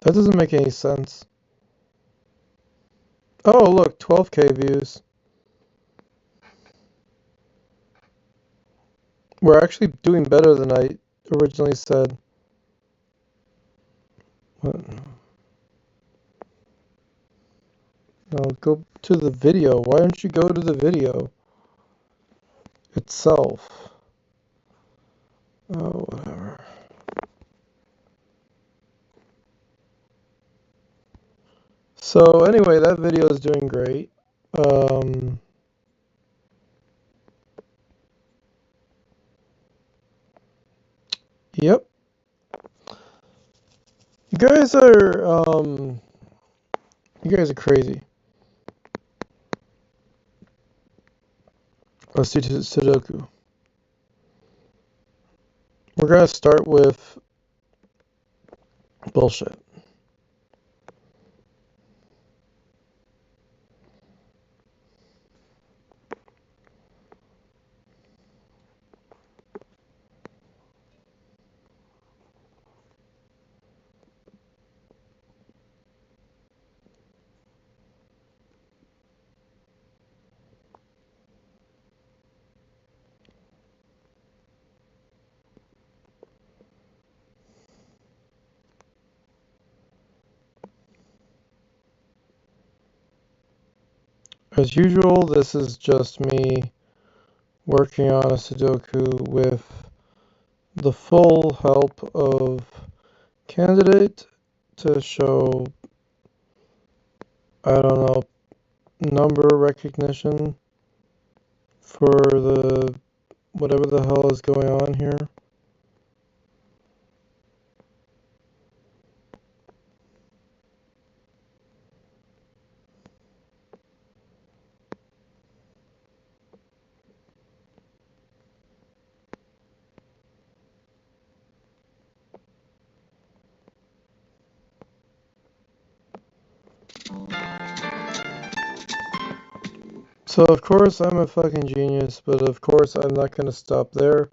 That doesn't make any sense. Oh, look, 12K views. We're actually doing better than I originally said. What? No, go to the video. Why don't you go to the video itself? Oh, whatever. So anyway, that video is doing great. Yep. You guys are crazy. Let's do sudoku. We're gonna start with bullshit. As usual, this is just me working on a sudoku with the full help of candidate to show, I don't know, number recognition for the whatever the hell is going on here. So of course I'm a fucking genius, but of course I'm not going to stop there.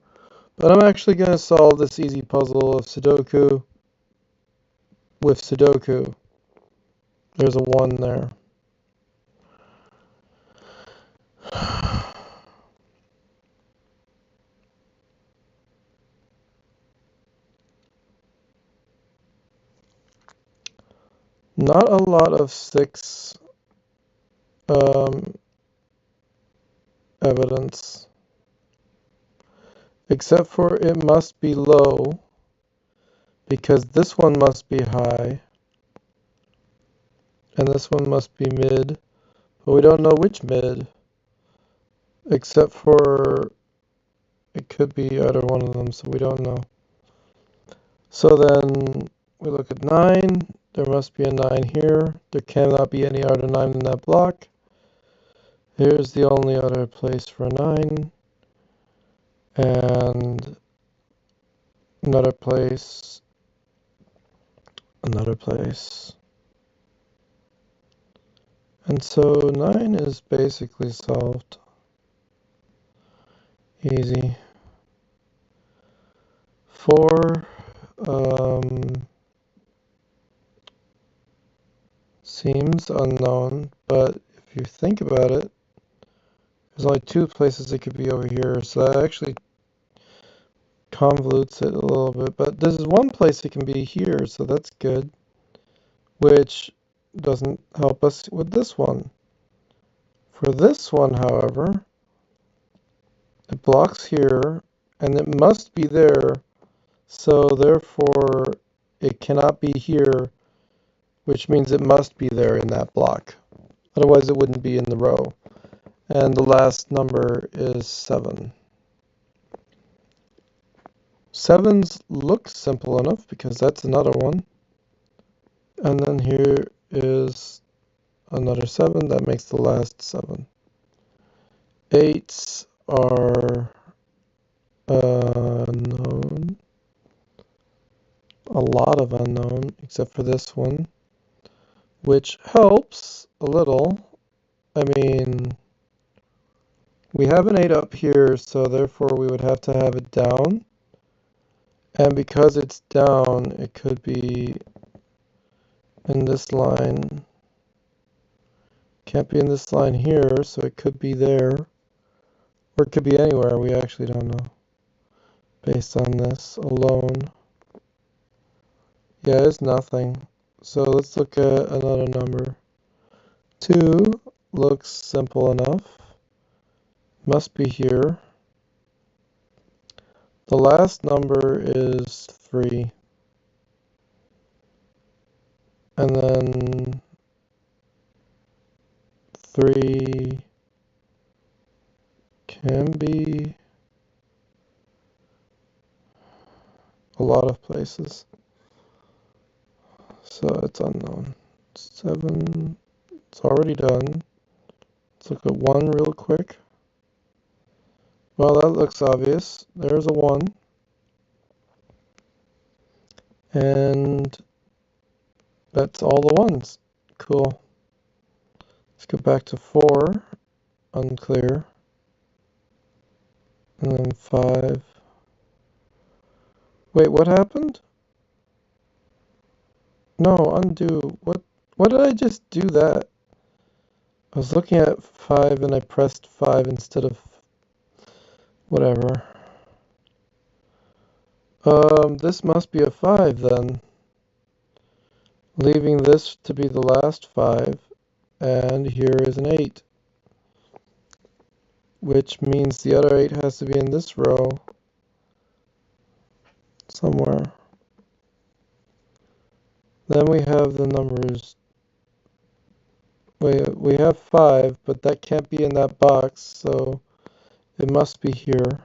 But I'm actually going to solve this easy puzzle of Sudoku with Sudoku. There's a 1 there. Not a lot of 6 evidence, except for it must be low, because this one must be high, and this one must be mid, but we don't know which mid, except for it could be either one of them, so we don't know. So then we look at 9, there must be a 9 here, there cannot be any other 9 in that block. Here's the only other place for a 9, and another place, another place. And so 9 is basically solved. Easy. 4 seems unknown, but if you think about it, there's only 2 places it could be over here, so that actually convolutes it a little bit. But there's 1 place it can be here, so that's good, which doesn't help us with this one. For this one, however, it blocks here, and it must be there, so therefore it cannot be here, which means it must be there in that block. Otherwise it wouldn't be in the row. And the last number is 7. 7s look simple enough because that's another one. And then here is another 7. That makes the last 7. 8s are unknown. A lot of unknown, except for this one, which helps a little. I mean, we have an 8 up here, so therefore we would have to have it down. And because it's down, it could be in this line. Can't be in this line here, so it could be there. Or it could be anywhere, we actually don't know. Based on this alone. Yeah, it's nothing. So let's look at another number. 2 looks simple enough. Must be here. The last number is 3. And then 3 can be a lot of places. So it's unknown. 7, it's already done. Let's look at 1 real quick. Well, that looks obvious. There's a 1. And that's all the 1s. Cool. Let's go back to 4. Unclear. And then 5. Wait, what happened? No, undo. What did I just do that? I was looking at 5 and I pressed 5 instead of whatever. This must be a 5 then. Leaving this to be the last 5, and here is an 8. Which means the other 8 has to be in this row somewhere. Then we have the numbers. We have 5, but that can't be in that box, so it must be here.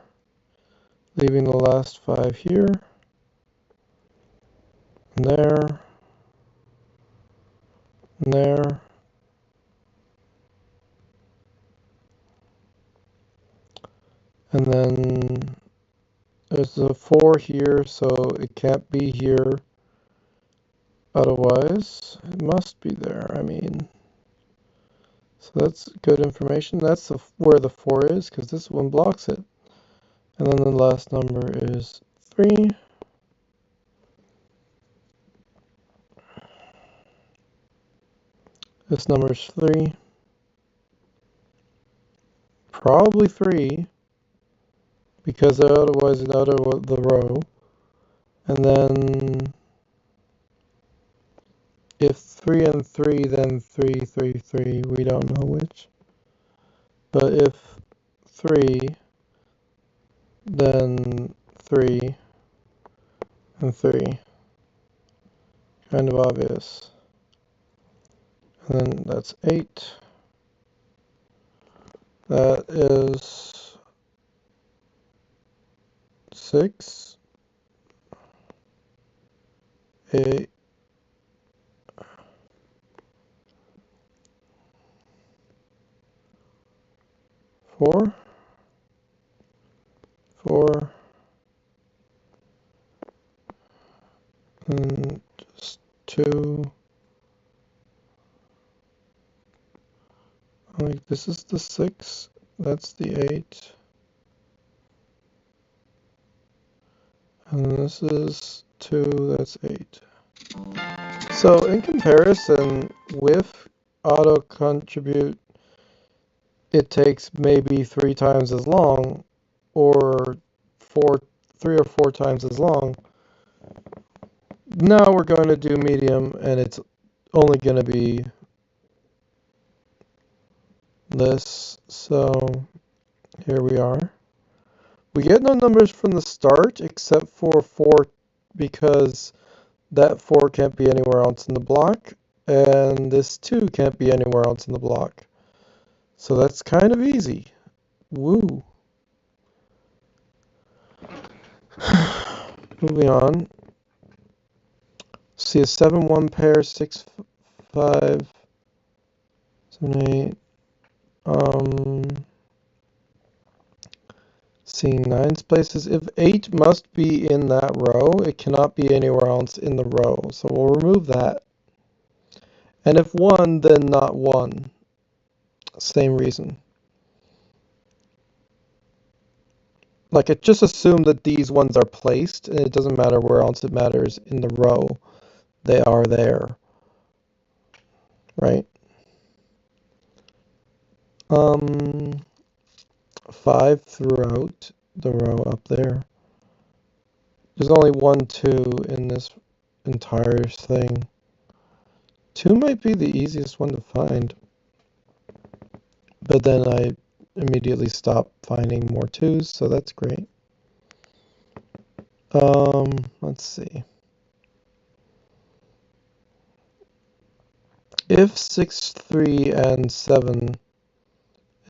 Leaving the last 5 here. And there. And there. And then there's a 4 here, so it can't be here. Otherwise, it must be there, I mean. So that's good information. That's where the 4 is, because this one blocks it. And then the last number is 3. This number is 3. Probably 3, because otherwise it's out of the row. And then if 3 and 3, then 3, 3, 3. We don't know which. But if 3, then 3 and 3. Kind of obvious. And then that's 8. That is 6, 8, 4, 4, and just 2. Like this is the 6, that's the 8. And this is 2, that's 8. So in comparison with auto contribute, it takes maybe 3 times as long, or 3 or 4 times as long. Now we're going to do medium, and it's only going to be this. So here we are. We get no numbers from the start except for 4, because that 4 can't be anywhere else in the block, and this 2 can't be anywhere else in the block. So that's kind of easy. Woo. Moving on. See a 7, 1 pair, 6, 5, 7, 8. Seeing 9's places. If 8 must be in that row, it cannot be anywhere else in the row. So we'll remove that. And if 1, then not 1. Same reason. Like, it just assumed that these ones are placed, and it doesn't matter where else it matters in the row. They are there. right? 5 throughout the row up there. There's only 1, 2 in this entire thing. 2 might be the easiest one to find, but then I immediately stopped finding more 2s, so that's great. Let's see. If 6, 3, and 7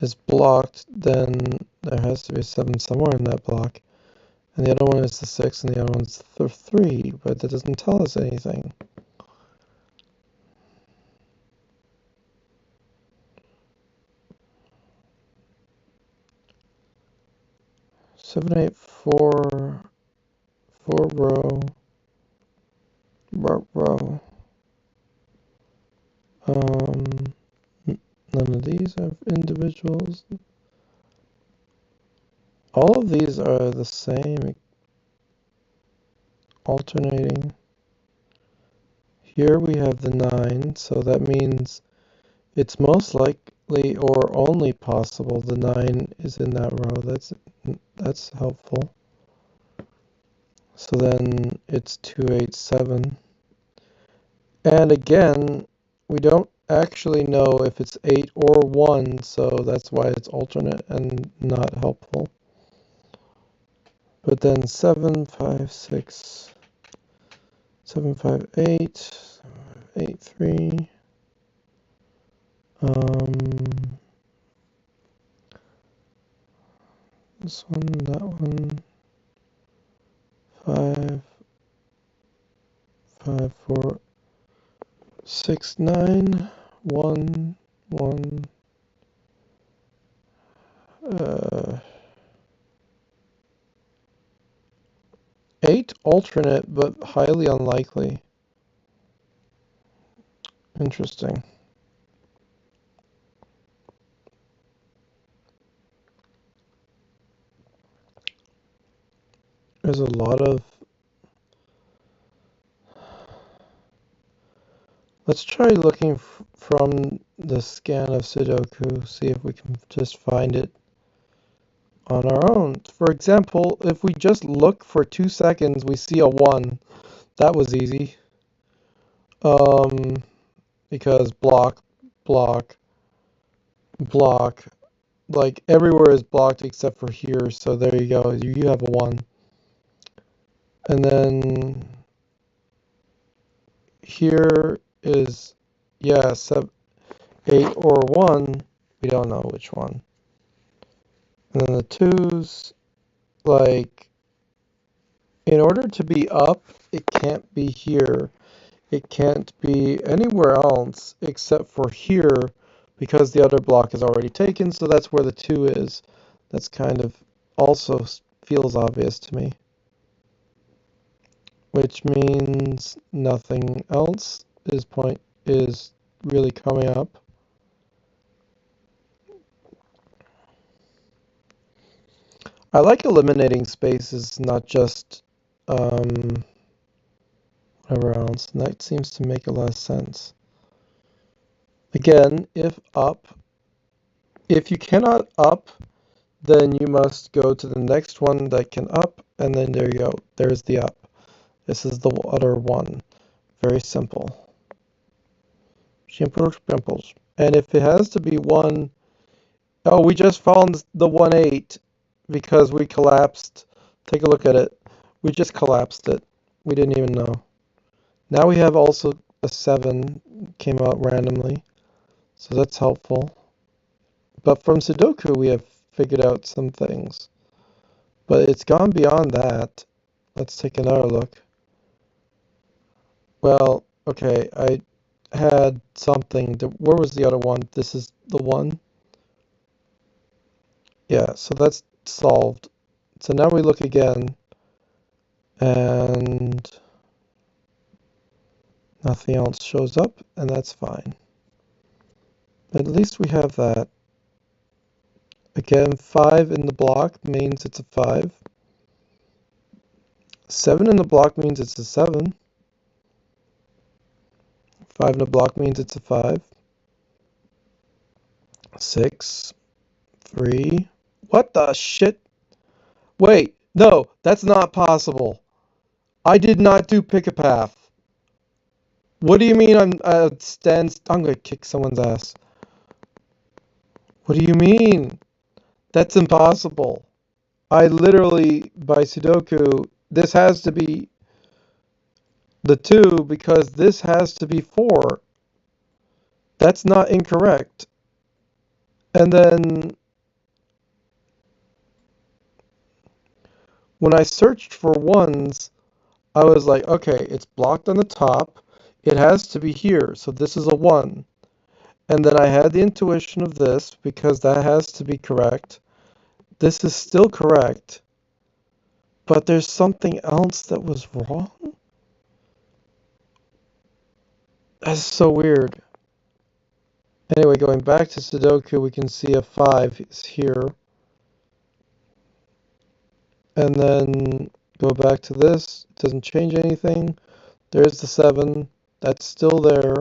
is blocked, then there has to be a 7 somewhere in that block. And the other one is the 6, and the other one's the 3, but that doesn't tell us anything. Seven, 8, 4, 4 row. None of these have individuals. All of these are the same, alternating. Here we have the 9, so that means it's most likely or only possible the 9 is in that row. That's helpful. So then it's 2, 8, 7. And again, we don't actually know if it's 8 or 1, so that's why it's alternate and not helpful. But then 7, 5, 6, 7, 5, 8, 8, 3. This one, that one. 5, 5, 4, 6, 9, 1, 1. 8 alternate, but highly unlikely. Interesting. There's a lot of... Let's try looking from the scan of Sudoku, see if we can just find it on our own. For example, if we just look for 2 seconds, we see a 1. That was easy. Because block, block, block. Like everywhere is blocked except for here, so there you go. You have a 1. And then here is, yeah, 8 or 1. We don't know which one. And then the 2s, like, in order to be up, it can't be here. It can't be anywhere else except for here because the other block is already taken, so that's where the 2 is. That's kind of also feels obvious to me. Which means nothing else is really coming up. I like eliminating spaces, not just whatever else, and that seems to make a lot of sense. Again, if you cannot up, then you must go to the next one that can up, and then there you go. There's the up. This is the other one. Very simple. Simple pimples. And if it has to be 1, oh, we just found the 1, 8 because we collapsed. Take a look at it. We just collapsed it. We didn't even know. Now we have also a 7 came out randomly, so that's helpful. But from Sudoku, we have figured out some things. But it's gone beyond that. Let's take another look. Well, okay, I had something. Where was the other one? This is the one. Yeah, so that's solved. So now we look again, and nothing else shows up, and that's fine. But at least we have that. Again, 5 in the block means it's a 5. 7 in the block means it's a 7. 5 in the block means it's a 5. 6, 3. What the shit? Wait, no, that's not possible. I did not do pick a path. What do you mean I'm I'm gonna kick someone's ass. What do you mean? That's impossible. I literally, by Sudoku, this has to be the 2 because this has to be 4. That's not incorrect. And then when I searched for ones, I was like, okay, it's blocked on the top. It has to be here, so this is a 1. And then I had the intuition of this because that has to be correct. This is still correct, but there's something else that was wrong? That's so weird. Anyway, going back to Sudoku, we can see a 5 is here. And then go back to this. It doesn't change anything. There's the 7. That's still there.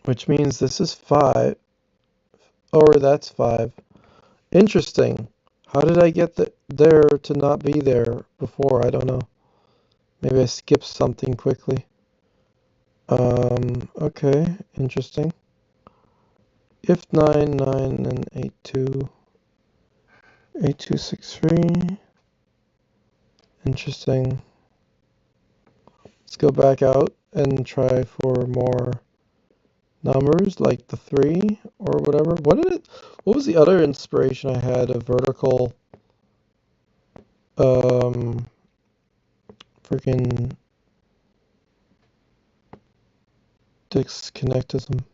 Which means this is 5. Or that's 5. Interesting. How did I get there to not be there before? I don't know. Maybe I skipped something quickly. Okay, interesting. If 9, 9, and 8, 2. 8, 2, 6, 3. Interesting. Let's go back out and try for more numbers like the 3 or whatever. What was the other inspiration I had of vertical freaking disconnectism?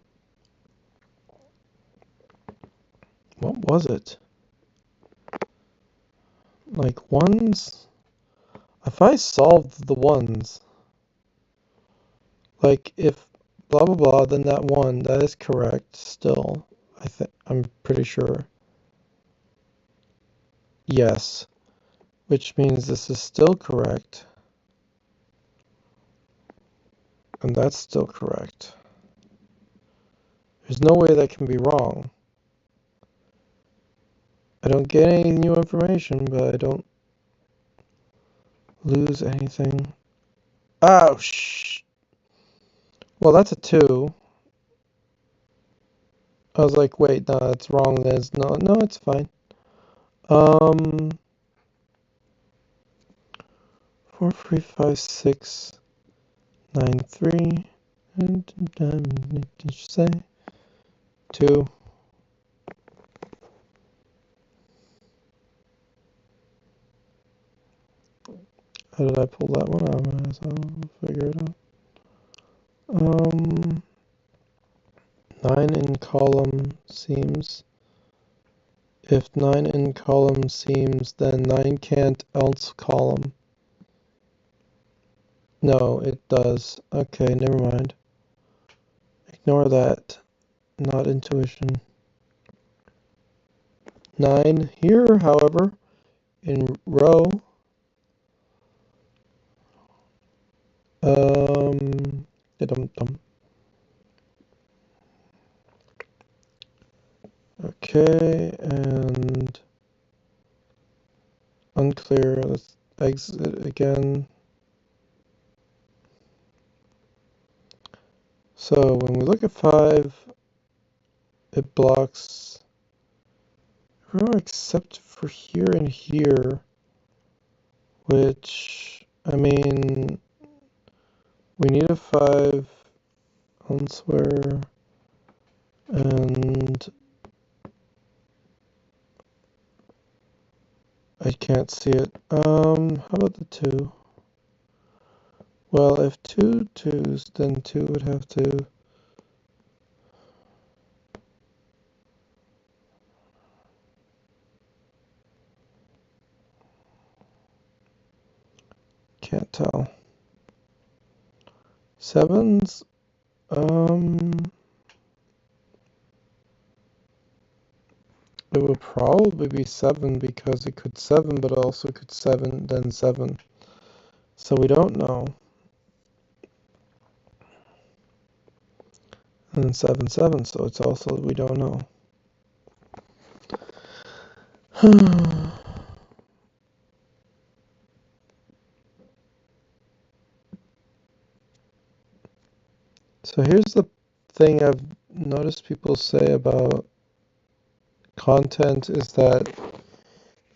What was it? Like ones? If I solved the ones, like if blah blah blah, then that 1, that is correct still. I'm pretty sure. Yes. Which means this is still correct. And that's still correct. There's no way that can be wrong. I don't get any new information, but I don't lose anything. Oh, shh. Well, that's a 2. I was like, wait, no, that's wrong. There's no, it's fine. 4, 3, 5, 6, 9, 3. And did you say 2? How did I pull that one out? I'll figure it out. 9 in column seems. If 9 in column seems, then 9 can't else column. No, it does. Okay, never mind. Ignore that. Not intuition. 9 here, however, in row. Dum-dum. Okay, and unclear. Let's exit again. So when we look at 5, it blocks row except for here and here, which, I mean, we need a 5 elsewhere, and I can't see it. How about the 2? Well, if 2 2s, then 2 would have to... Can't tell. 7s, it would probably be 7 because it could 7, but also could 7, then 7. So we don't know. and then 7, 7, so it's also, we don't know. So here's the thing I've noticed people say about content is that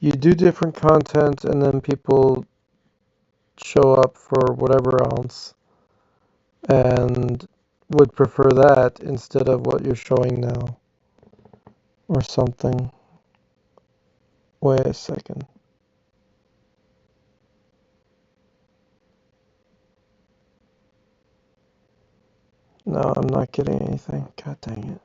you do different content and then people show up for whatever else and would prefer that instead of what you're showing now or something. Wait a second. No, I'm not getting anything. God dang it.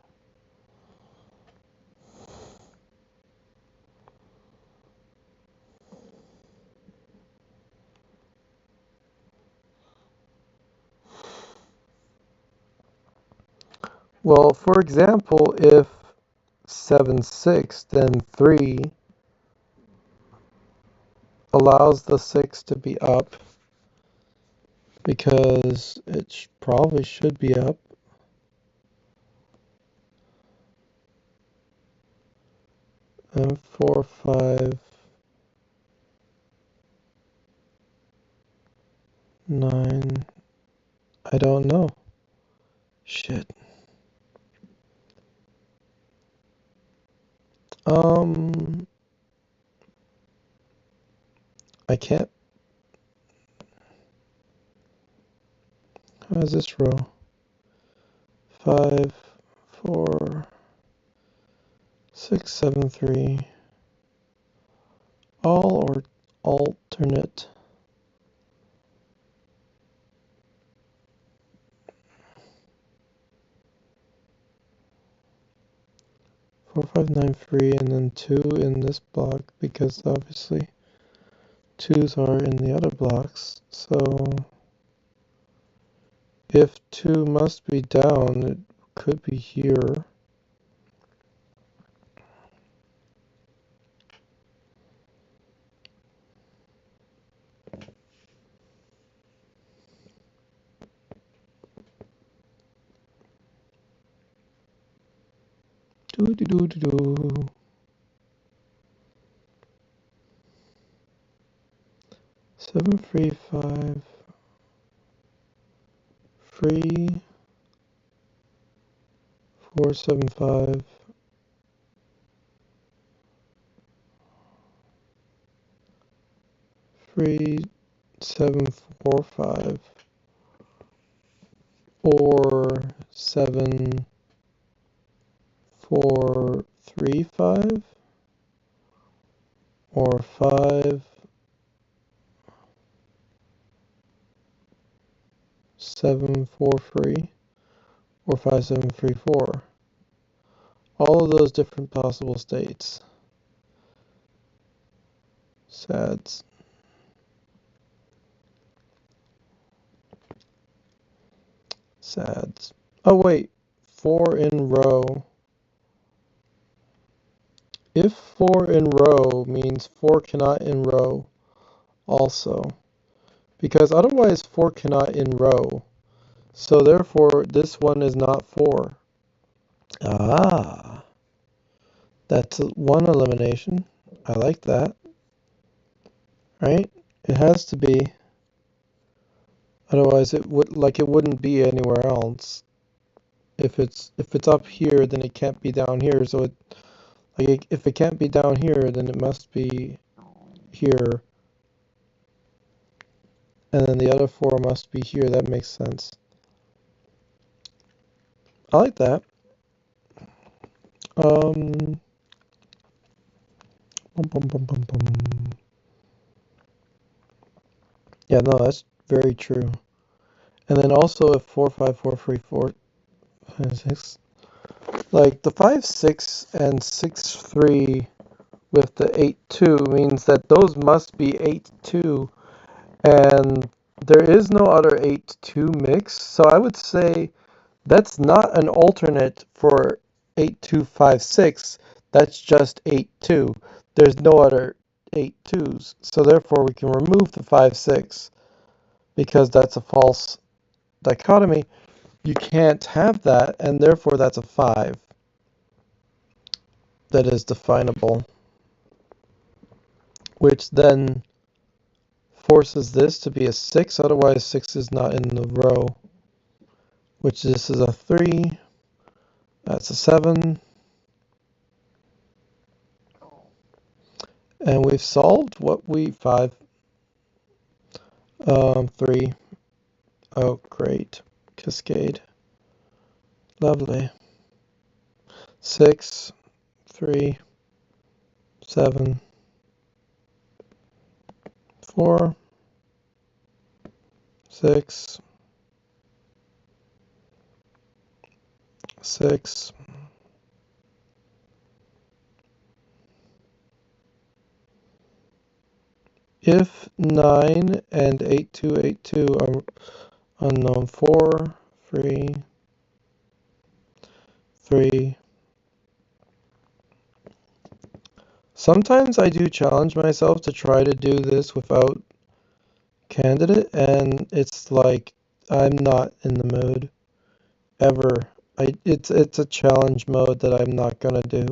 Well, for example, if 7, 6, then 3 allows the 6 to be up because it probably should be up. And 4, 5, 9. I don't know. Shit. I can't. How is this row? 5, 4, 6, 7, 3. All or alternate. 4, 5, 9, 3, and then 2 in this block because obviously 2s are in the other blocks. So if 2 must be down, it could be here. Do do do do do. 7, 3, 5, 3, 4, 7, 5. 3, 7, 4, 5, or 7, 4, 3, 5, or 5, 7, 4, 3, or 5, 7, 3, 4. All of those different possible states. Sads. Sads. Oh wait, 4 in row. If 4 in row means 4 cannot in row also. Because otherwise 4 cannot in row. So therefore this one is not 4. Ah, that's one elimination. I like that. Right? It has to be. Otherwise it wouldn't be anywhere else. If it's up here, then it can't be down here. So if it can't be down here, then it must be here. And then the other 4 must be here. That makes sense. I like that. Bum, bum, bum, bum, bum. Yeah, no, that's very true. And then also if 4, 5, 4, 3, 4, 5, 6, like the 5, 6, and 6, 3 with the 8, 2 means that those must be 8, 2, and there is no other 8, 2 mix. So I would say that's not an alternate for 8, 2, 5, 6. That's just 8, 2. There's no other 8, 2s. So therefore we can remove the 5, 6 because that's a false dichotomy. you can't have that, and therefore that's a 5 that is definable, which then forces this to be a 6, otherwise 6 is not in the row, which this is a 3, that's a 7, and we've solved what we, 5, 3, oh great, cascade, lovely, 6, 3, 7, 4, 6, 6, if 9 and 8282 are unknown, 4, 3, 3. Sometimes I do challenge myself to try to do this without candidate, and it's like I'm not in the mood ever. It's a challenge mode that I'm not gonna do.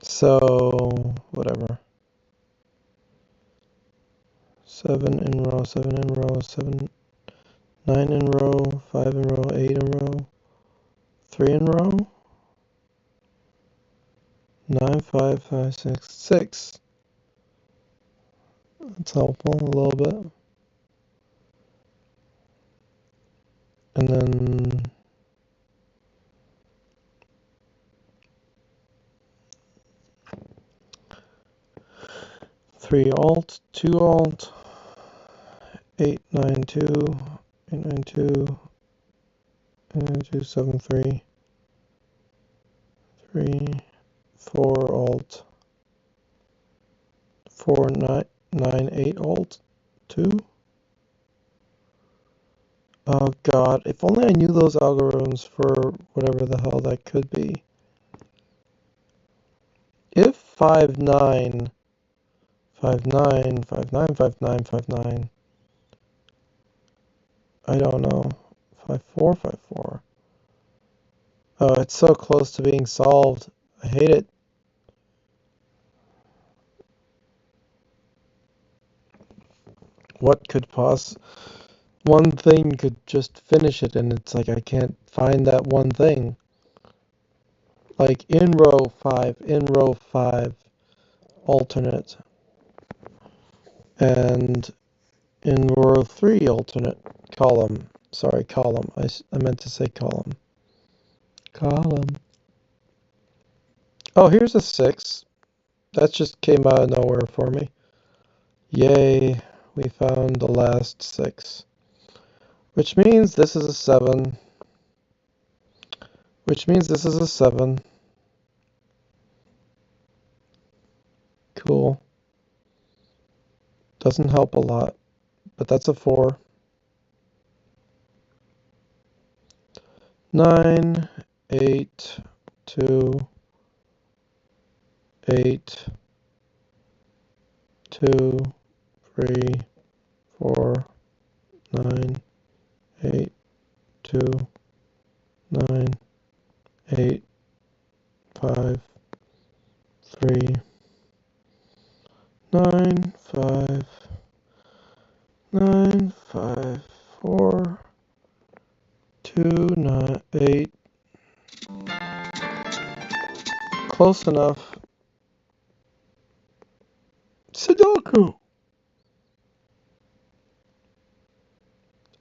So whatever. 7 in row, 7 in row, 7, 9 in row, 5 in row, 8 in row, 3 in row, 9, 5, 5, 6, 6. That's helpful a little bit. And then 3 alt, 2 alt, 8, 9, 2, 8, 9, 2, and 2, 7, 3, 3, 4 alt, 4, 9, 9, 8 alt, 2. Oh god, if only I knew those algorithms for whatever the hell that could be. If 5, 9, 5, 9, 5, 9, 5, 9, 5, 9, I don't know, 5, 4, 5, 4. Oh, it's so close to being solved. I hate it. What could one thing could just finish it, and it's like I can't find that one thing. Like in row 5, alternate, and in row 3, alternate column. Sorry, column. I meant to say column. Column. Oh, here's a 6. That just came out of nowhere for me. Yay, we found the last 6. Which means this is a 7. Which means this is a 7. Cool. Doesn't help a lot, but that's a 4. 9, 8, 2, 8, 2, 3, 4, 9, 8, 2, 9, 8, 5, 3, 9, 5, 9, 5, 4, 2, 9, 8. Close enough. Sudoku!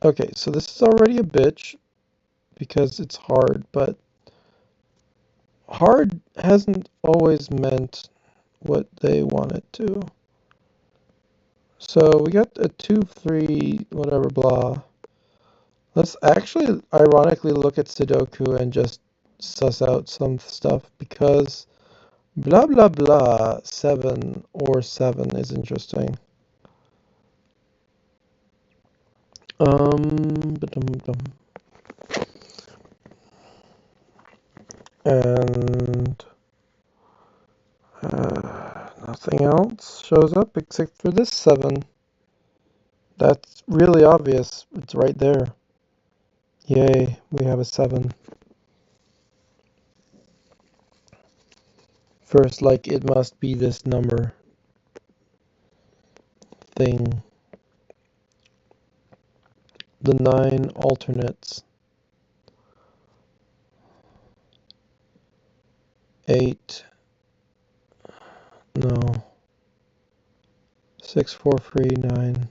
Okay, so this is already a bitch because it's hard, but hard hasn't always meant what they want it to. So we got a 2, 3, whatever, blah. Let's actually ironically look at Sudoku and just suss out some stuff because blah blah blah 7 or 7 is interesting. Ba-dum-dum. And nothing else shows up except for this 7. That's really obvious. It's right there. Yay, we have a 7. First, like, it must be this number thing. The 9 alternates. 8. No. 6, 4, 3, 9.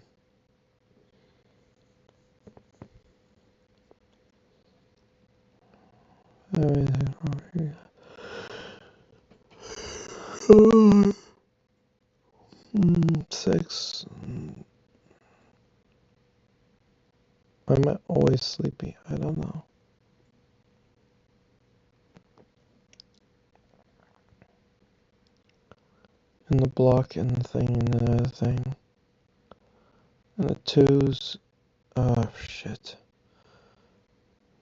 Everything over here. 6. Am I always sleepy? I don't know. And the block and the thing and the other thing. And the 2s. Oh, shit.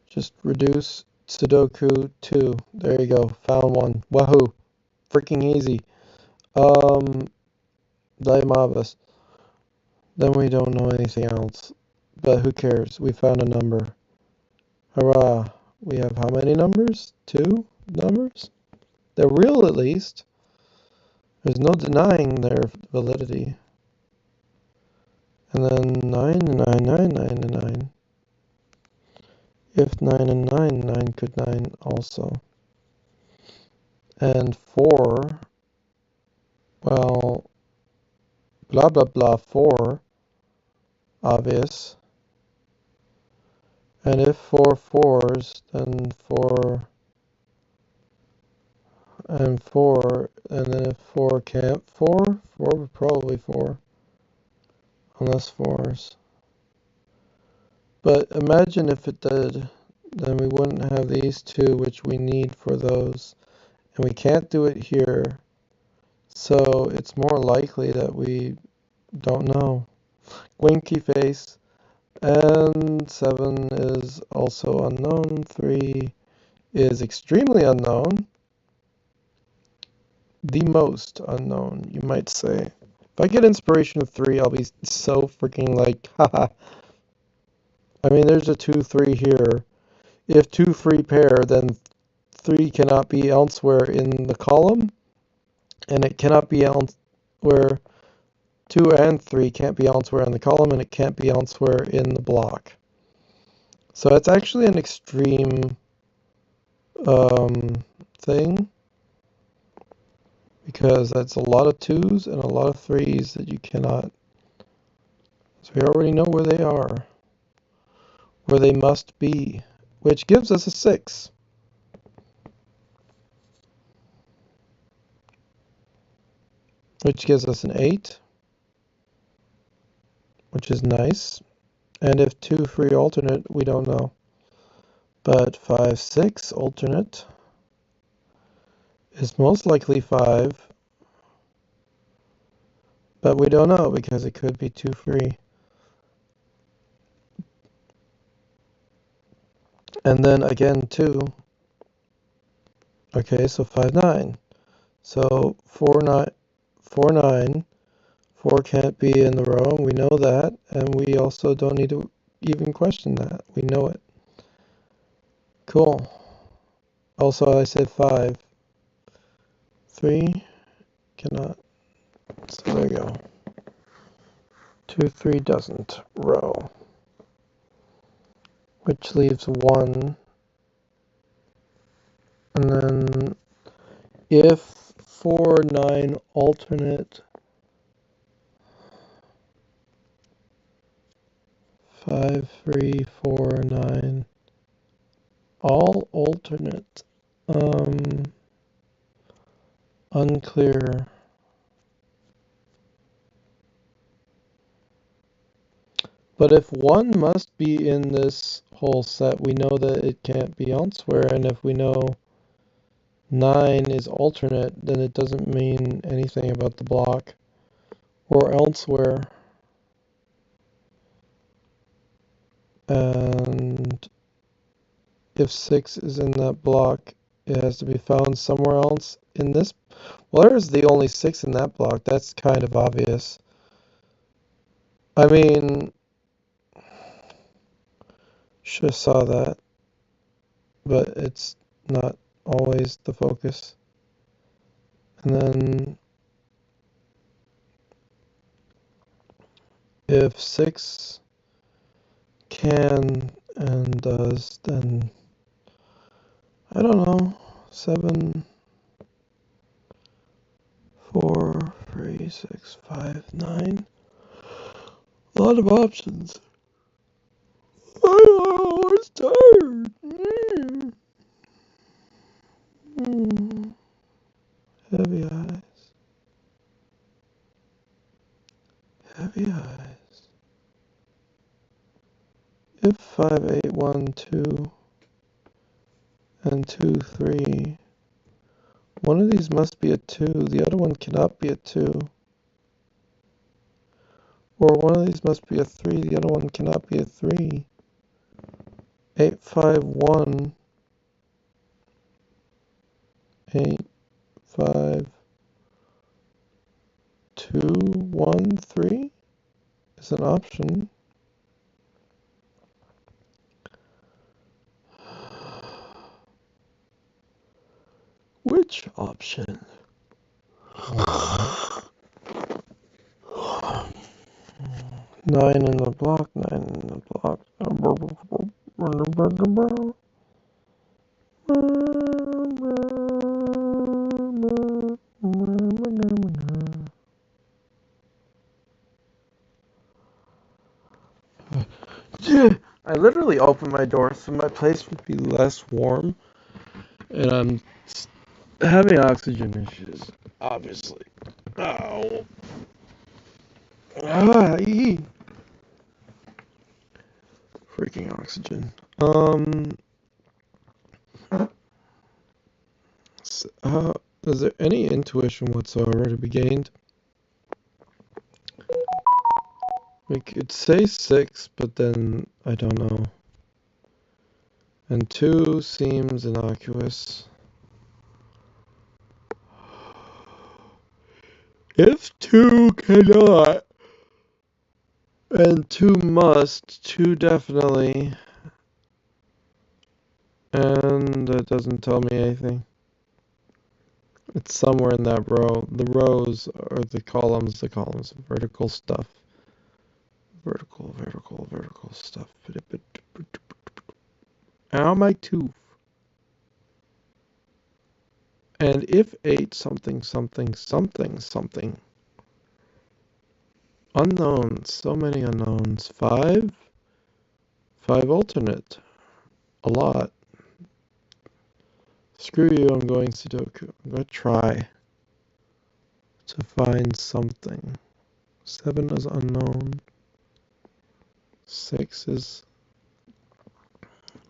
Just reduce sudoku 2. There you go. Found one. Wahoo. Freaking easy. Diamabas. Then we don't know anything else. But who cares? We found a number. Hurrah. We have how many numbers? 2 numbers? They're real at least. There's no denying their validity. And then 9 and 9, 9, 9 and 9. If 9 and 9, 9 could 9 also. And 4, well, blah blah blah 4, obvious. And if 4 4s, then 4 and 4, and then if 4 can't 4, 4 would probably 4, unless 4s. But imagine if it did, then we wouldn't have these 2, which we need for those. And we can't do it here, so it's more likely that we don't know. Winky face. And 7 is also unknown. 3 is extremely unknown. The most unknown, you might say. If I get inspiration of 3, I'll be so freaking like, haha. I mean, there's a 2, 3 here. If 2 free pair, then 3 cannot be elsewhere in the column. And it cannot be elsewhere. 2 and 3 can't be elsewhere in the column, and it can't be elsewhere in the block. So it's actually an extreme thing, because that's a lot of 2s and a lot of 3s that you cannot. So we already know where they are, where they must be, which gives us a 6. Which gives us an 8, which is nice. And if 2 free alternate, we don't know. But 5, 6 alternate is most likely 5. But we don't know because it could be 2 free. And then again 2. Okay, so 5, 9. So 4, 9, 4, 9. 4 can't be in the row, and we know that. And we also don't need to even question that. We know it. Cool. Also, I said 5. 3 cannot. So there you go. 2, 3 doesn't. Row. Which leaves 1. And then if 4, 9 alternate, 5, 3, 4, 9, all alternate, unclear. But if 1 must be in this whole set, we know that it can't be elsewhere, and if we know 9 is alternate, then it doesn't mean anything about the block or elsewhere. And if 6 is in that block, it has to be found somewhere else in this. Well, there's the only 6 in that block. That's kind of obvious. I mean, Should have saw that, but it's not always the focus. And then if 6 can and does, then I don't know, 7, 4, 3, 6, 5, 9. A lot of options. I'm always tired. Heavy eyes. Heavy eyes. If 5, 8, 1, 2, and 2, 3. One of these must be a 2. The other one cannot be a 2. Or one of these must be a 3. The other one cannot be a 3. 8, 5, 1. 8, 5, 2, 1, 3 is an option. Which option? 9 in the block, 9 in the block. I literally opened my door so my place would be less warm, and I'm having oxygen issues, obviously. Ow. Freaking oxygen. Is there any intuition whatsoever to be gained? We could say 6, but then I don't know. And 2 seems innocuous. If 2 cannot, and 2 must, 2 definitely, and that doesn't tell me anything. It's somewhere in that row. The rows are the columns, vertical stuff. Vertical stuff. Ow, my tooth. And if 8 something. Unknowns, so many unknowns. 5 alternate. A lot. Screw you, I'm going sudoku. I'm going to try to find something. 7 is unknown. 6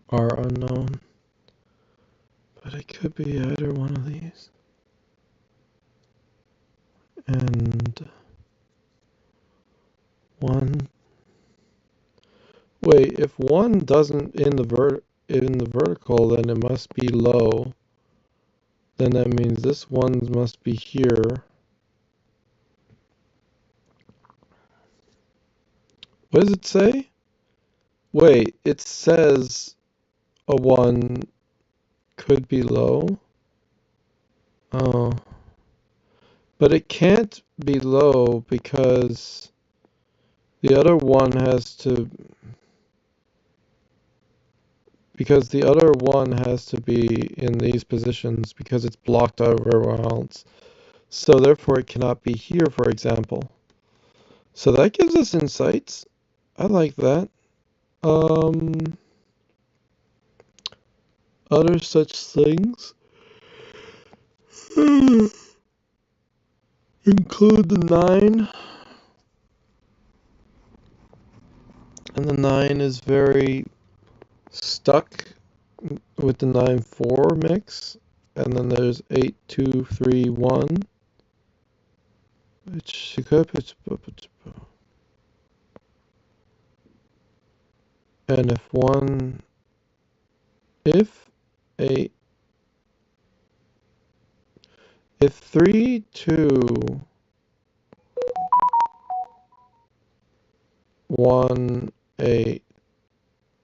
are unknown. But it could be either one of these. And 1. Wait, if 1 doesn't in the vertical, then it must be low. Then that means this one must be here. What does it say? Wait, it says a 1 could be low. Oh. But it can't be low because the other one has to be in these positions because it's blocked everywhere else. So therefore it cannot be here, for example. So that gives us insights. I like that. Other such things include the 9. And the 9 is very stuck with the 9-4 mix. And then there's 8-2-3-1. Which and if 3, 2, 1, 8,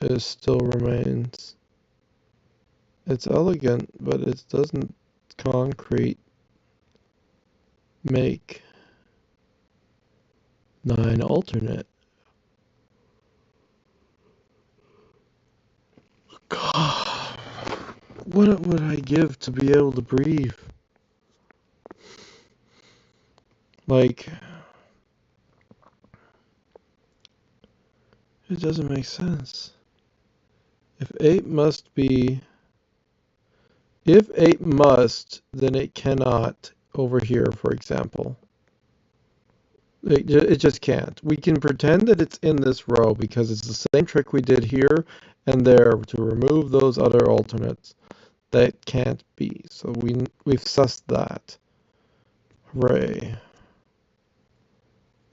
is still remains. It's elegant, but it doesn't concrete make 9 alternate. God, what would I give to be able to breathe? Like, it doesn't make sense. If 8 must be, if 8 must, then it cannot over here, for example. It just can't. We can pretend that it's in this row because it's the same trick we did here and there to remove those other alternates. That can't be. So we've sussed that. Hooray.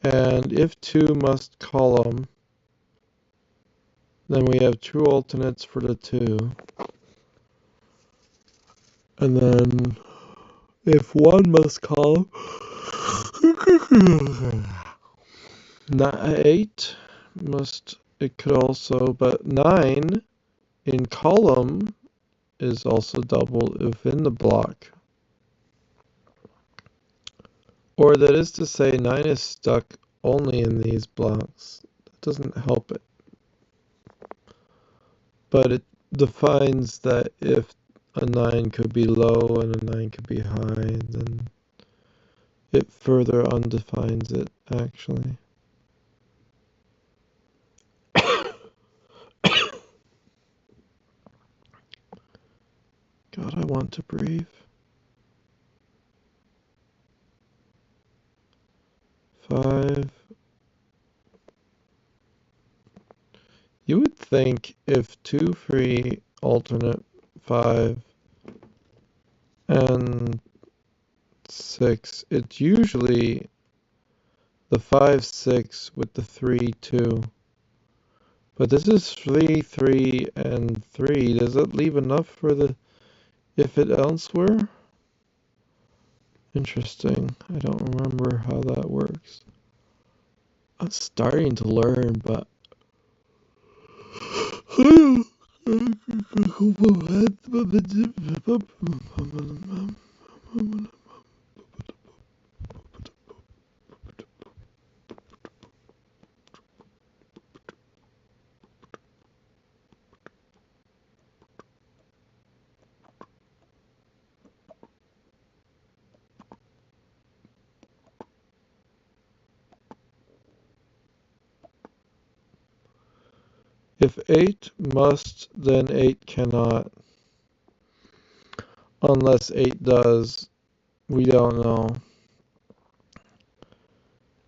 And if 2 must column, then we have true alternates for the 2. And then if 1 must column, 8 must, it could also, but 9 in column is also double if in the block. Or that is to say 9 is stuck only in these blocks. That doesn't help it. But it defines that if a 9 could be low and a 9 could be high, then it further undefines it, actually. God, I want to breathe. 5. You would think if 2 free alternate 5 and 6, it's usually the 5, 6 with the 3, 2. But this is 3, 3, and 3. Does that leave enough for the if it elsewhere? Interesting. I don't remember how that works. I'm starting to learn, but if 8 must, then 8 cannot. Unless 8 does, we don't know.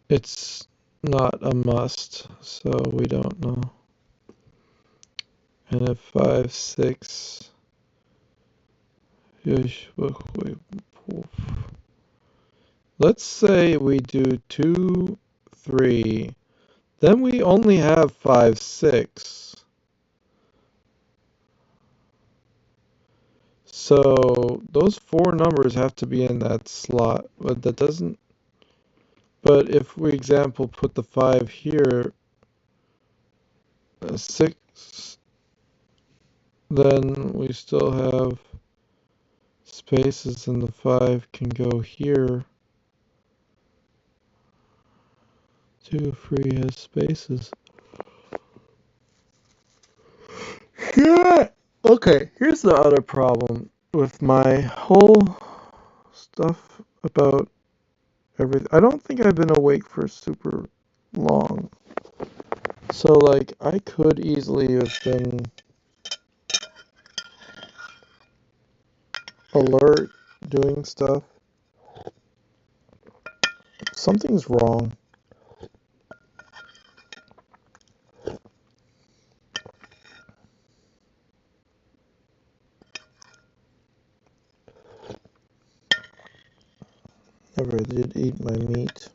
It's not a must, so we don't know. And if 5, 6, let's say we do 2, 3, then we only have 5, 6. So those 4 numbers have to be in that slot, but that doesn't, but if we, example, put the 5 here, 6, then we still have spaces and the 5 can go here. 2 free has spaces. Yeah. Okay, here's the other problem with my whole stuff about everything. I don't think I've been awake for super long. So, like, I could easily have been alert doing stuff. Something's wrong. Never did eat my meat.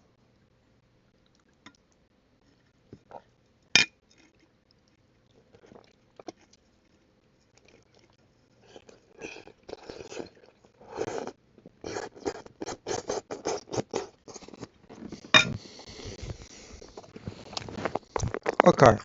Okay.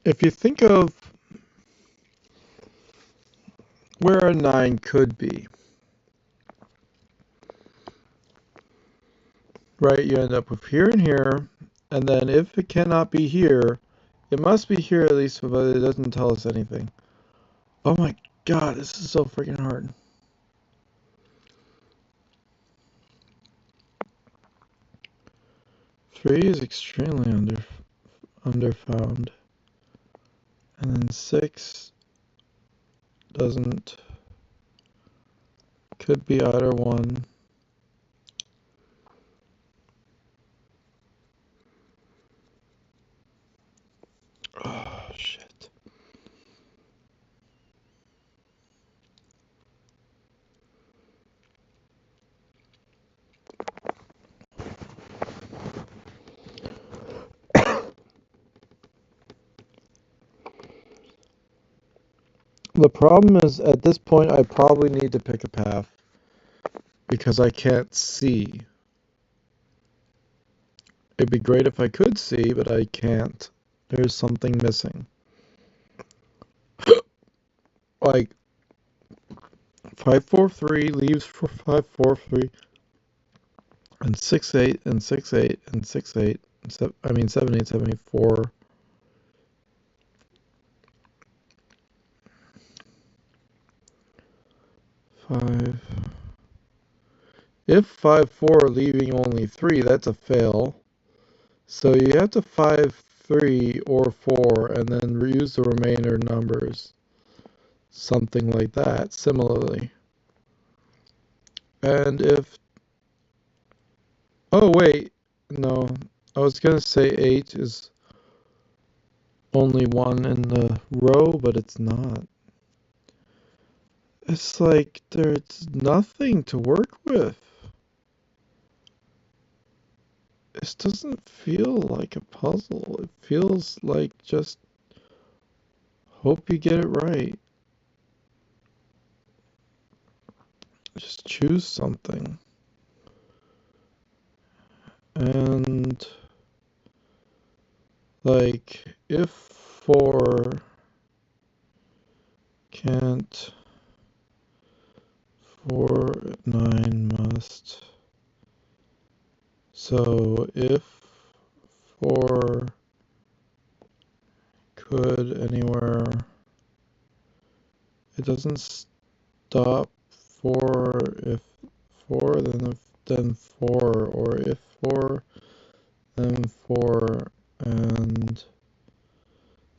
if you think of where a 9 could be, right, you end up with here and here, and then if it cannot be here, it must be here at least, but it doesn't tell us anything. Oh my god, this is so freaking hard. Three is extremely underfound. And then 6 doesn't, could be either one. Oh, shit. The problem is, at this point, I probably need to pick a path because I can't see. It'd be great if I could see, but I can't. There's something missing. Like, 543 leaves for 543, and 68, and 68, and 68, I mean 78, 74. 5. If 5-4 leaving only 3, that's a fail. So you have to 5-3 or 4 and then reuse the remainder numbers. Something like that, similarly. And if... Oh, wait. No. I was going to say 8 is only 1 in the row, but it's not. It's like there's nothing to work with. This doesn't feel like a puzzle. It feels like just hope you get it right. Just choose something. And like if 4 can't, 4, 9 must. So if 4 could anywhere, it doesn't stop 4. If 4, then 4, or if 4, then 4, and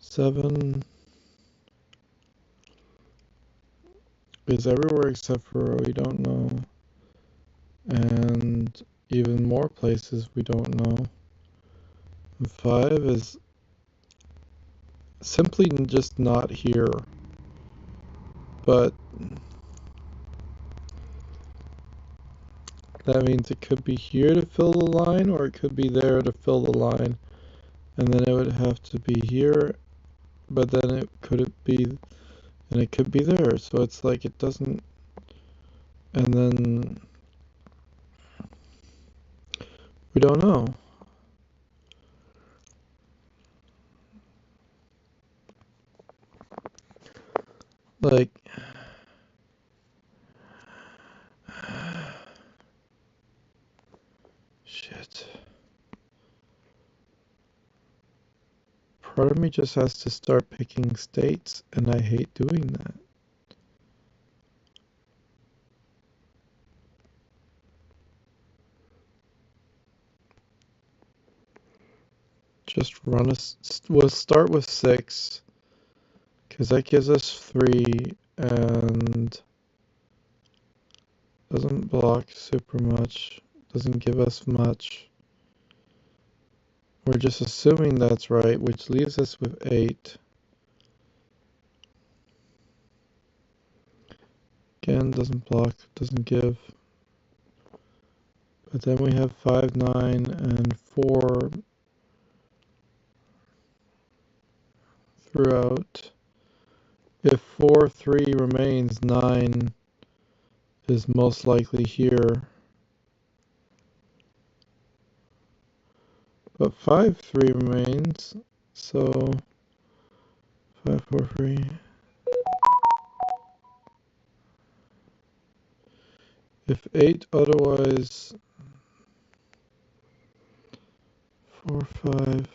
7 is everywhere except for we don't know, and even more places we don't know. And 5 is simply just not here, but that means it could be here to fill the line, or it could be there to fill the line, and then it would have to be here, but then it could be, and it could be there, so it's like it doesn't, and then we don't know. Like, shit. Part of me just has to start picking states, and I hate doing that. Just run we'll start with 6, because that gives us 3, and doesn't block super much, doesn't give us much. We're just assuming that's right, which leaves us with 8. Again, doesn't block, doesn't give. But then we have 5, 9, and 4 throughout. If 4, 3 remains, 9 is most likely here. But 5, 3 remains, so 5, 4, 3. If 8 otherwise, 4, 5,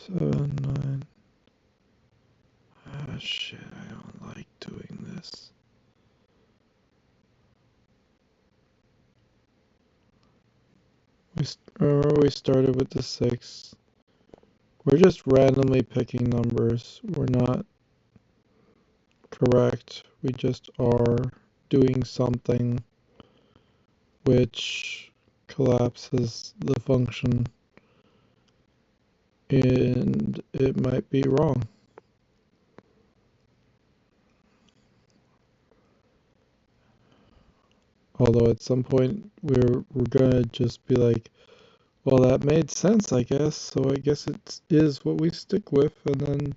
7, 9. Ah, shit, I don't like doing this. Remember we started with the 6. We're just randomly picking numbers. We're not correct. We just are doing something which collapses the function, and it might be wrong. Although at some point we're gonna just be like, well, that made sense, I guess, so I guess it is what we stick with, and then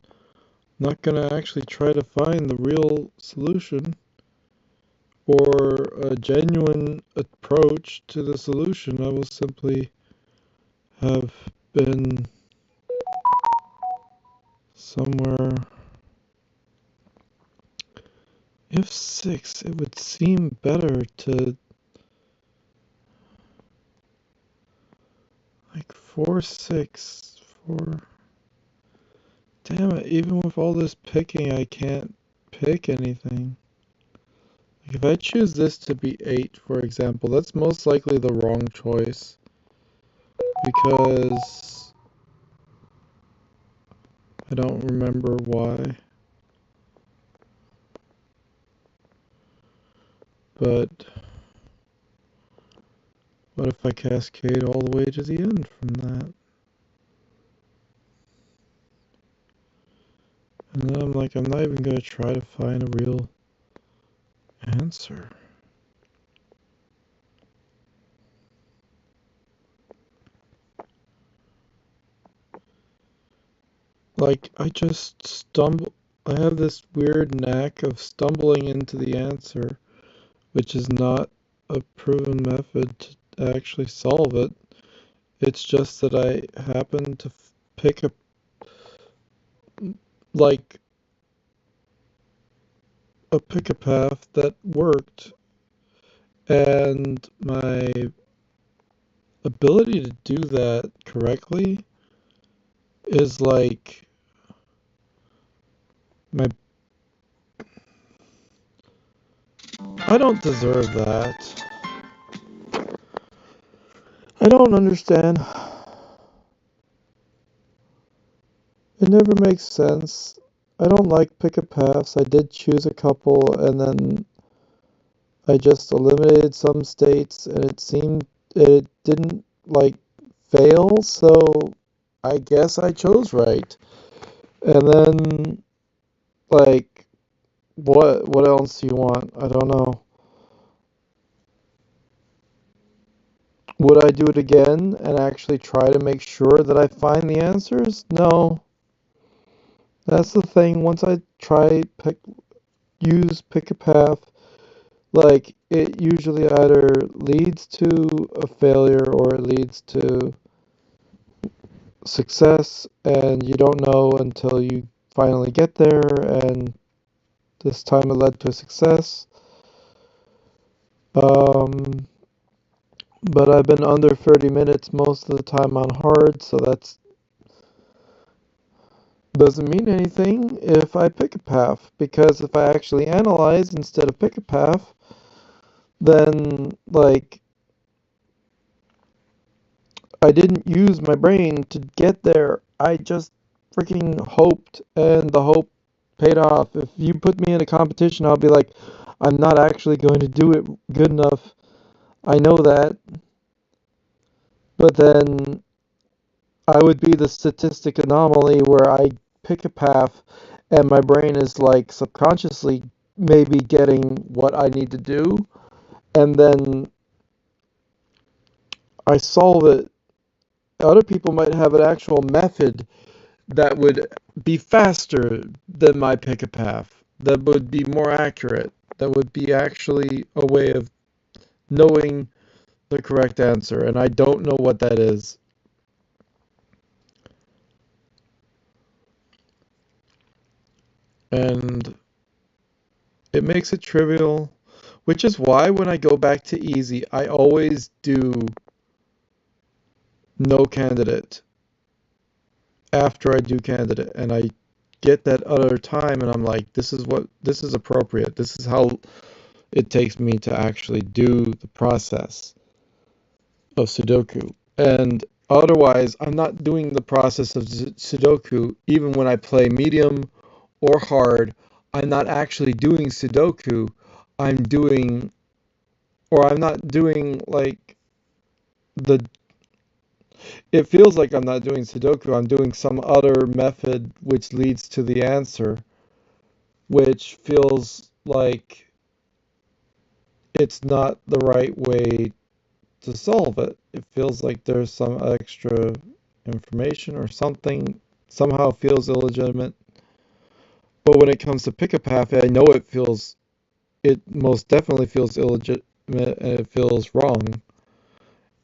not gonna actually try to find the real solution or a genuine approach to the solution. I will simply have been somewhere. If 6, it would seem better to like 4, 6, 4. Damn it, even with all this picking, I can't pick anything. Like if I choose this to be 8, for example, that's most likely the wrong choice. Because I don't remember why. But what if I cascade all the way to the end from that? And then I'm like, I'm not even going to try to find a real answer. Like, I just stumble. I have this weird knack of stumbling into the answer, which is not a proven method to actually solve it. It's just that I happen to pick like pick a path that worked, and my ability to do that correctly is like my I don't deserve that. I don't understand. It never makes sense. I don't like pick a paths. I did choose a couple and then I just eliminated some states and it seemed it didn't like fail, so I guess I chose right. And then like what else do you want? I don't know. Would I do it again and actually try to make sure that I find the answers? No. That's the thing. Once I try pick a path, like it usually either leads to a failure or it leads to success, and you don't know until you finally get there, and this time it led to a success. Um, but I've been under 30 minutes most of the time on hard, so that's doesn't mean anything if I pick a path, because if I actually analyze instead of pick a path, then like I didn't use my brain to get there. I just freaking hoped, and the hope paid off. If you put me in a competition, I'll be like, I'm not actually going to do it good enough. I know that. But then I would be the statistic anomaly where I pick a path and my brain is like subconsciously maybe getting what I need to do, and then I solve it. Other people might have an actual method that would be faster than my pick a path, that would be more accurate, that would be actually a way of knowing the correct answer, and I don't know what that is. And it makes it trivial, which is why when I go back to easy, I always do no candidate after I do candidate. And I get that other time and I'm like, this is appropriate. This is how it takes me to actually do the process of Sudoku. And otherwise, I'm not doing the process of Sudoku even when I play medium or hard. I'm not actually doing Sudoku. I'm doing, or I'm not doing like the, it feels like I'm not doing Sudoku. I'm doing some other method which leads to the answer, which feels like it's not the right way to solve it. It feels like there's some extra information or something somehow feels illegitimate. But when it comes to pick a path, I know it most definitely feels illegitimate and it feels wrong.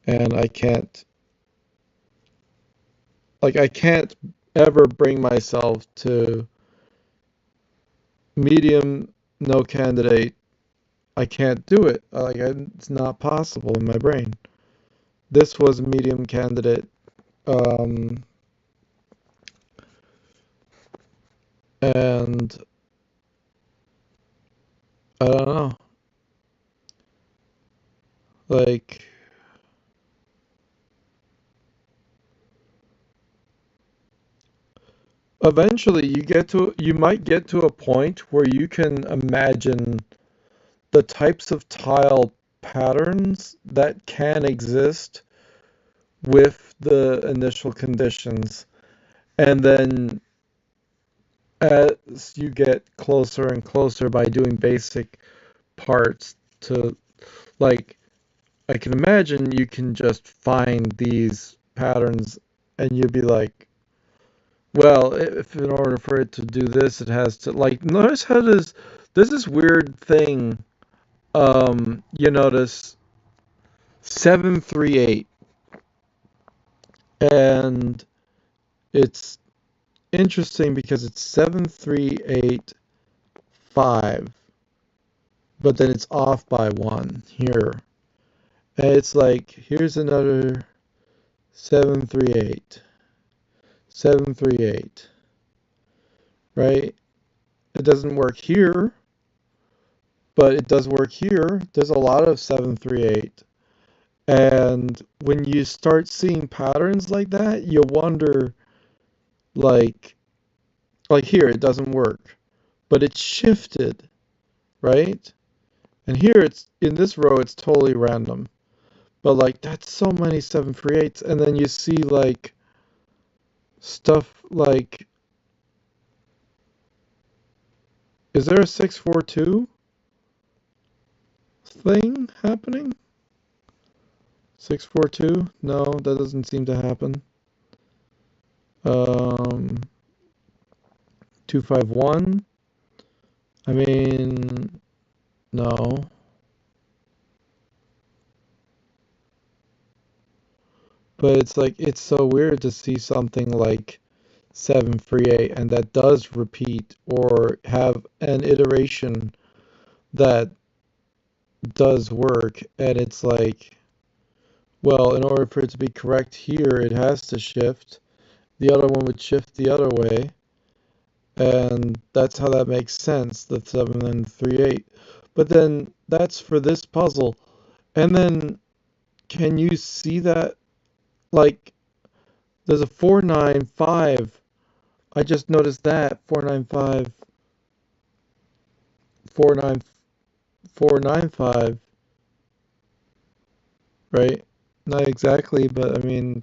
And I can't ever bring myself to medium, no candidate. I can't do it. It's not possible in my brain. This was medium candidate. Um, and I don't know. Like, eventually you might get to a point where you can imagine the types of tile patterns that can exist with the initial conditions. And then as you get closer and closer by doing basic parts to, like, I can imagine you can just find these patterns and you'd be like, well, if in order for it to do this, it has to, like, notice how there's this weird thing. You notice 738, and it's interesting because it's 7385, but then it's off by one here. And it's like, here's another 738, 738, right? It doesn't work here, but it does work here. There's a lot of 738. And when you start seeing patterns like that, you wonder, like, here, it doesn't work, but it's shifted, right? And here it's, in this row, it's totally random. But like, that's so many 738s. And then you see like stuff like, is there a 642 thing happening? 642? No, that doesn't seem to happen. 251? I mean, no. But it's like, it's so weird to see something like 738 and that does repeat or have an iteration that does work. And it's like, well, in order for it to be correct here, it has to shift. The other one would shift the other way. And that's how that makes sense, the 7 and 3 8. But then that's for this puzzle. And then can you see that? Like, there's a 495. I just noticed that. 495. 49495. Right? Not exactly, but I mean,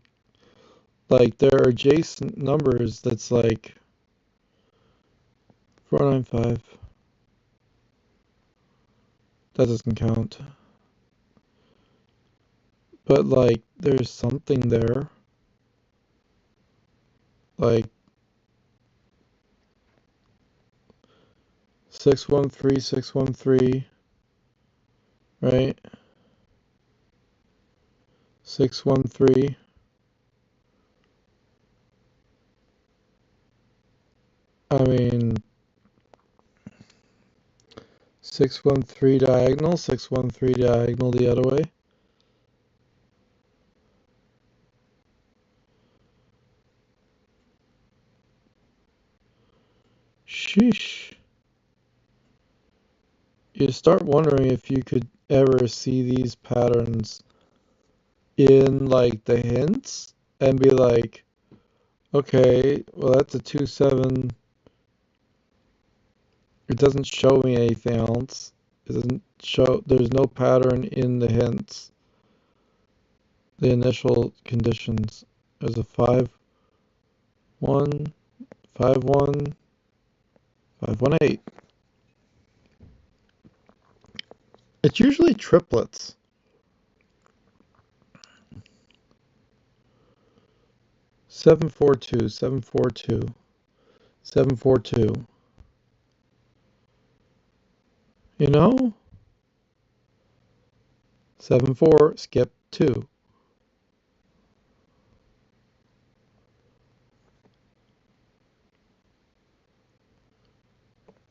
like, there are adjacent numbers that's like 495. That doesn't count. But, like, there's something there. Like, 613, 613, right? 613. I mean, 613 diagonal, 613 diagonal the other way. Sheesh. You start wondering if you could ever see these patterns in like the hints and be like, okay, well that's a 2-7. It doesn't show me anything else. It doesn't show, there's no pattern in the hints. The initial conditions. There's a 5-1, 5-1, 5-1-8. It's usually triplets. 7-4-2, 7-4-2, 7-4-2. You know? 7-4, skip 2.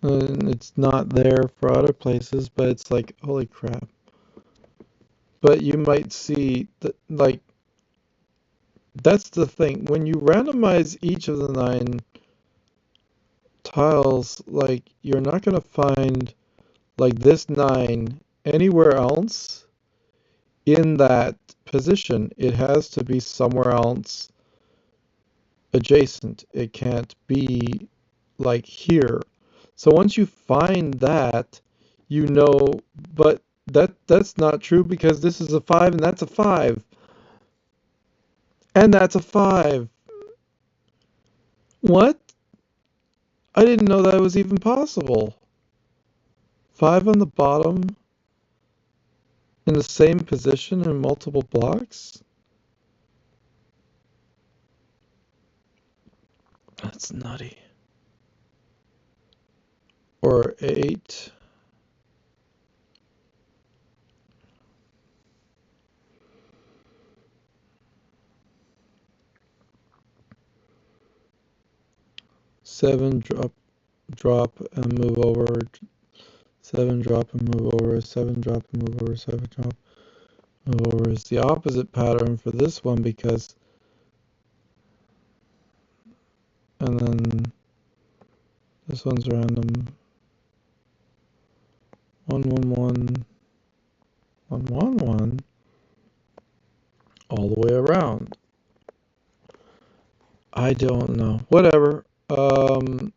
And it's not there for other places, but it's like, holy crap. But you might see that, like, that's the thing. When you randomize each of the 9 tiles, like, you're not going to find, like, this 9 anywhere else in that position. It has to be somewhere else adjacent. It can't be, like, here. So once you find that, you know, but that's not true because this is a 5 and that's a 5. And that's a 5. What? I didn't know that was even possible. 5 on the bottom in the same position in multiple blocks? That's nutty. Or 8. Seven, drop and move over. 7, drop and move over. 7, drop and move over. 7, drop, move over is the opposite pattern for this one because, and then this one's random. 1-1-1, 1-1-1, all the way around. I don't know. Whatever. If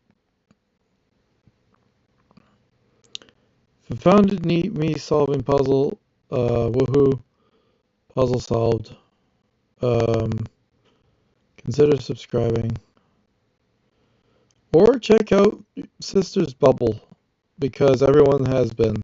you found it neat, me solving puzzle, woohoo, puzzle solved. Consider subscribing. Or check out Sister's Bubble, because everyone has been.